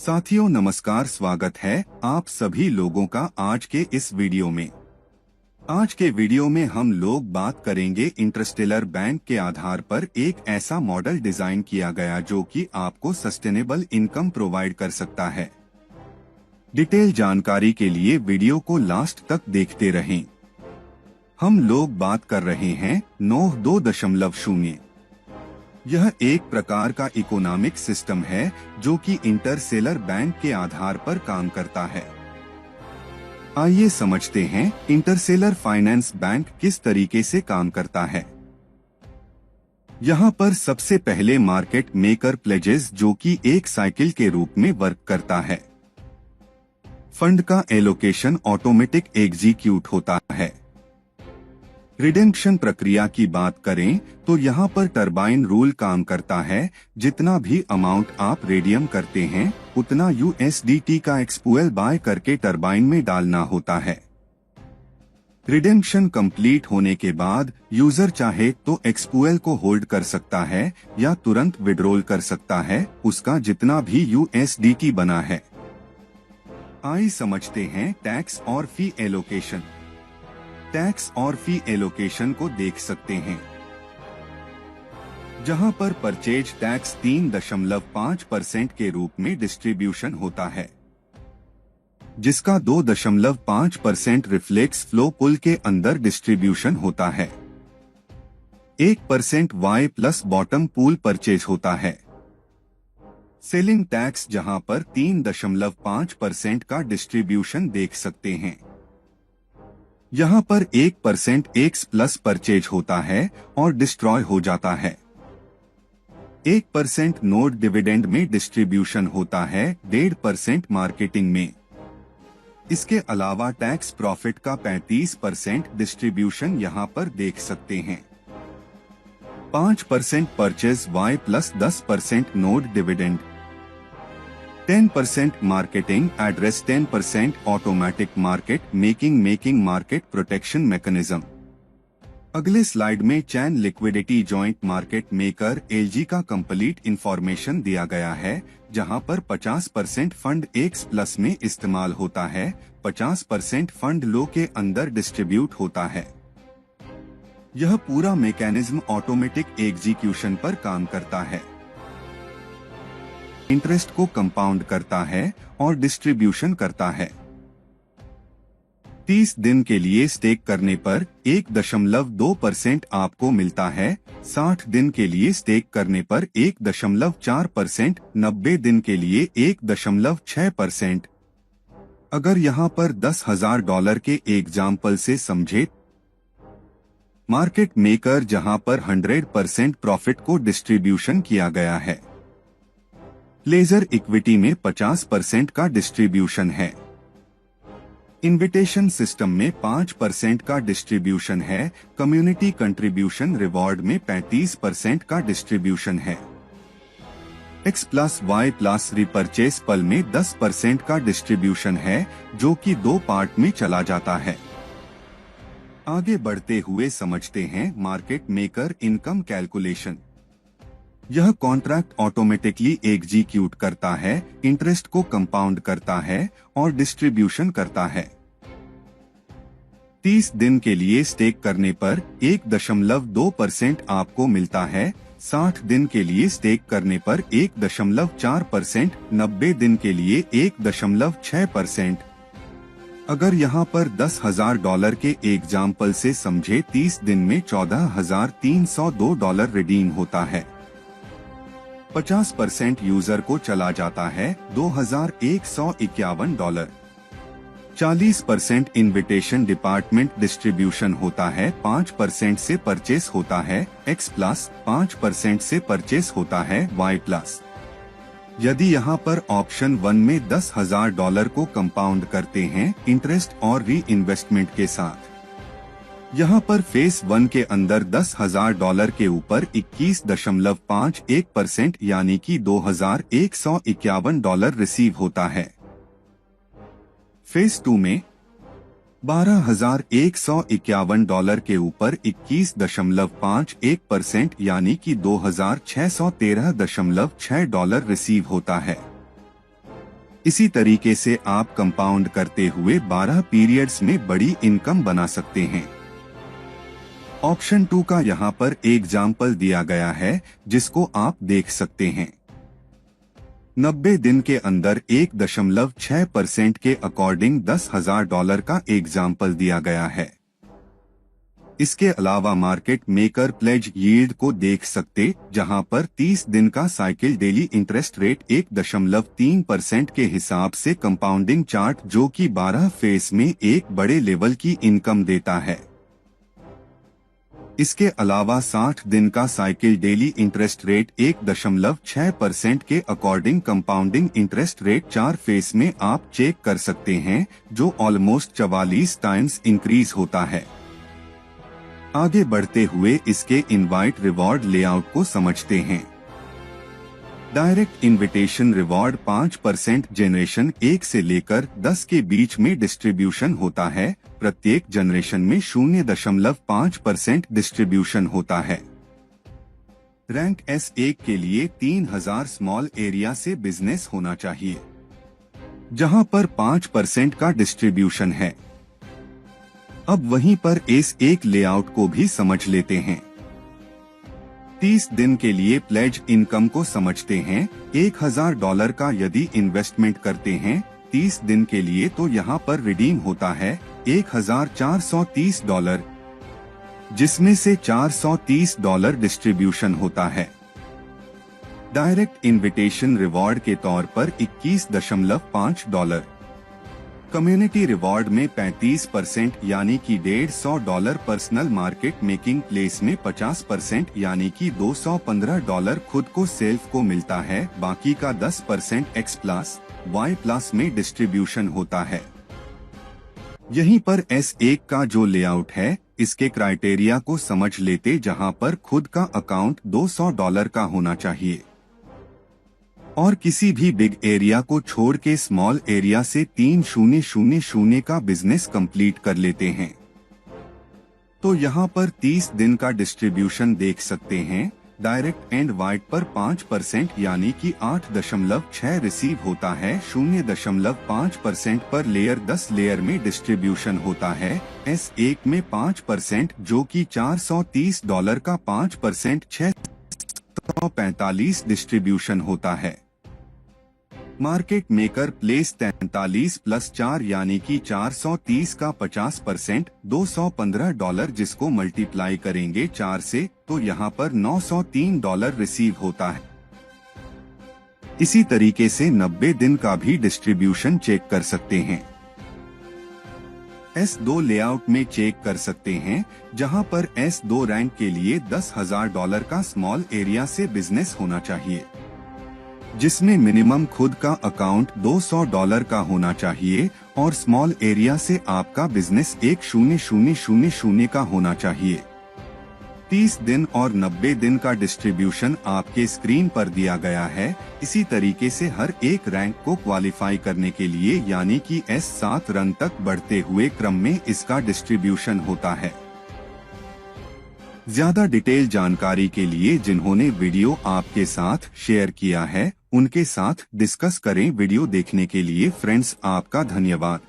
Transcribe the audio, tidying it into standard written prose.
साथियों नमस्कार, स्वागत है आप सभी लोगों का आज के इस वीडियो में। आज के वीडियो में हम लोग बात करेंगे इंटरस्टेलर बैंक के आधार पर एक ऐसा मॉडल डिजाइन किया गया जो कि आपको सस्टेनेबल इनकम प्रोवाइड कर सकता है। डिटेल जानकारी के लिए वीडियो को लास्ट तक देखते रहें। हम लोग बात कर रहे हैं नोह 2.0। यह एक प्रकार का इकोनॉमिक सिस्टम है जो कि इंटरस्टेलर बैंक के आधार पर काम करता है। आइए समझते हैं इंटरस्टेलर फाइनेंस बैंक किस तरीके से काम करता है। यहाँ पर सबसे पहले मार्केट मेकर प्लेजेस जो कि एक साइकिल के रूप में वर्क करता है। फंड का एलोकेशन ऑटोमेटिक एग्जीक्यूट होता है। रिडेम्पशन प्रक्रिया की बात करें तो यहाँ पर टरबाइन रूल काम करता है। जितना भी अमाउंट आप रेडियम करते हैं उतना USDT का एक्सपुएल बाय करके टरबाइन में डालना होता है। रिडेम्पशन कंप्लीट होने के बाद यूजर चाहे तो एक्सपुएल को होल्ड कर सकता है या तुरंत विड्रॉल कर सकता है उसका जितना भी USDT बना है। आइए समझते हैं टैक्स और फी एलोकेशन। टैक्स और फी एलोकेशन को देख सकते हैं, जहां पर परचेज टैक्स 3.5% के रूप में डिस्ट्रीब्यूशन होता है, जिसका 2.5% रिफ्लेक्स फ्लो पुल के अंदर डिस्ट्रीब्यूशन होता है। 1% Y plus bottom pool purchase होता है। सेलिंग टैक्स जहां पर 3.5% का डिस्ट्रीब्यूशन देख सकते हैं। यहाँ पर 1% एक्स प्लस परचेज होता है और डिस्ट्रॉय हो जाता है। 1% नोट डिविडेंड में डिस्ट्रीब्यूशन होता है, 1.5% मार्केटिंग में। इसके अलावा टैक्स प्रॉफिट का 35% डिस्ट्रीब्यूशन यहाँ पर देख सकते हैं। 5% purchase Y plus 10% note dividend, 10% marketing address, 10% automatic market making market protection mechanism. अगले स्लाइड में chain liquidity joint market maker LG का कंप्लीट इंफॉर्मेशन दिया गया है, जहां पर 50% फंड एक्स प्लस में इस्तेमाल होता है, 50% फंड लो के अंदर डिस्ट्रीब्यूट होता है। यह पूरा मैकेनिज्म ऑटोमेटिक एग्जीक्यूशन पर काम करता है, इंटरेस्ट को कंपाउंड करता है और डिस्ट्रीब्यूशन करता है। 30 दिन के लिए स्टेक करने पर 1.2% आपको मिलता है, 60 दिन के लिए स्टेक करने पर 1.4%, 90 दिन के लिए 1.6%। अगर यहाँ पर $10,000 के एग्जाम्पल से समझे, मार्केट मेकर जहाँ पर 100% प्रॉफिट को डिस्ट्रीब्यूशन किया गया है। लेजर इक्विटी में 50% का डिस्ट्रीब्यूशन है। इन्विटेशन सिस्टम में 5% का डिस्ट्रीब्यूशन है। कम्युनिटी कंट्रीब्यूशन रिवॉर्ड में 35% का डिस्ट्रीब्यूशन है। X plus Y plus repurchase pool में 10% का डिस्ट्रीब्यूशन है, जो कि 2 पार्ट में चला जाता है। आगे बढ़ते हुए समझते हैं मार्केट मेकर इनकम कैलकुलेशन। यह कॉन्ट्रैक्ट ऑटोमेटिकली एग्जीक्यूट करता है, इंटरेस्ट को कंपाउंड करता है और डिस्ट्रीब्यूशन करता है। 30 दिन के लिए स्टेक करने पर 1.2% आपको मिलता है, 60 दिन के लिए स्टेक करने पर 1.4%, 90 दिन के लिए 1.6%। अगर यहाँ पर $10,000 के एग्जाम्पल से समझे, 30 दिन में $14,302 रिडीम होता है। 50% यूजर को चला जाता है, $2,151। 40% इन्विटेशन डिपार्टमेंट डिस्ट्रीब्यूशन होता है, 5% से परचेस होता है एक्स प्लस, 5% से परचेस होता है वाई प्लस। यदि यहाँ पर ऑप्शन 1 में $10,000 को कंपाउंड करते हैं इंटरेस्ट और री इन्वेस्टमेंट के साथ, यहाँ पर फेस 1 के अंदर $10,000 के ऊपर 21.51% यानी कि $2,151 रिसीव होता है। फेस 2 में $12,151 के ऊपर 21.51% यानी कि $2,613.6 रिसीव होता है। इसी तरीके से आप कंपाउंड करते हुए 12 पीरियड्स में बड़ी इनकम बना सकते हैं। ऑप्शन 2 का यहाँ पर एग्जाम्पल दिया गया है जिसको आप देख सकते हैं। 90 दिन के अंदर 1.6% के अकॉर्डिंग $10,000 का एग्जाम्पल दिया गया है। इसके अलावा मार्केट मेकर प्लेज यील्ड को देख सकते जहां पर 30 दिन का साइकिल डेली इंटरेस्ट रेट 1.3% के हिसाब से कंपाउंडिंग चार्ट जो कि 12 फेस में एक बड़े लेवल की इनकम देता है। इसके अलावा 60 दिन का साइकिल डेली इंटरेस्ट रेट 1.6% के according compounding interest rate 4 face में आप चेक कर सकते हैं जो ऑलमोस्ट 44 टाइम्स इंक्रीज होता है। आगे बढ़ते हुए इसके इनवाइट रिवॉर्ड लेआउट को समझते हैं। डायरेक्ट इनविटेशन रिवॉर्ड 5% जनरेशन 1 से लेकर 10 के बीच में डिस्ट्रीब्यूशन होता है। प्रत्येक जनरेशन में 0.5% डिस्ट्रीब्यूशन होता है। रैंक S1 के लिए 3000 स्मॉल एरिया से बिजनेस होना चाहिए जहां पर 5% का डिस्ट्रीब्यूशन है। अब वहीं पर S1 लेआउट को भी समझ लेते हैं। 30 दिन के लिए प्लेज इनकम को समझते हैं। $1000 का यदि इन्वेस्टमेंट करते हैं 30 दिन के लिए तो यहाँ पर रिडीम होता है $1430, जिसमें से $430 डिस्ट्रीब्यूशन होता है। डायरेक्ट इनविटेशन रिवॉर्ड के तौर पर $21.5, कम्युनिटी रिवॉर्ड में 35% यानी कि $150, पर्सनल मार्केट मेकिंग प्लेस में 50% यानी कि $215 खुद को सेल्फ को मिलता है। बाकी का 10% X+Y+ में डिस्ट्रीब्यूशन होता है। यहीं पर S1 का जो लेआउट है इसके क्राइटेरिया को समझ लेते जहां पर खुद का अकाउंट $200 का होना चाहिए और किसी भी बिग एरिया को छोड़ के स्मॉल एरिया से 3000 का बिजनेस कंप्लीट कर लेते हैं। तो यहाँ पर 30 दिन का डिस्ट्रीब्यूशन देख सकते हैं। डायरेक्ट एंड वाइड पर 5% यानी कि 8.6 रिसीव होता है। 0.5% पर लेयर 10 लेयर में डिस्ट्रीब्यूशन होता है। S1 में 5% जो कि $430 का 5% 645 डिस्ट्रीब्यूशन होता है। मार्केट मेकर प्लेस 43 + 4 यानी कि 430 का 50% $215 जिसको मल्टीप्लाई करेंगे 4 से तो यहाँ पर $903 रिसीव होता है। इसी तरीके से 90 दिन का भी डिस्ट्रीब्यूशन चेक कर सकते हैं। S2 लेआउट में चेक कर सकते हैं जहां पर S2 रैंक के लिए $10,000 का स्मॉल एरिया से बिजनेस होना चाहिए जिसमें मिनिमम खुद का अकाउंट $200 का होना चाहिए और स्मॉल एरिया से आपका बिजनेस 10,000 का होना चाहिए। 30 दिन और 90 दिन का डिस्ट्रीब्यूशन आपके स्क्रीन पर दिया गया है। इसी तरीके से हर एक रैंक को क्वालिफाई करने के लिए यानी कि S7 रंग तक बढ़ते हुए क्रम में इसका डिस्ट्रीब्यूशन होता है। ज्यादा डिटेल जानकारी के लिए जिन्होंने वीडियो आपके साथ शेयर किया है उनके साथ डिस्कस करें। वीडियो देखने के लिए फ्रेंड्स आपका धन्यवाद।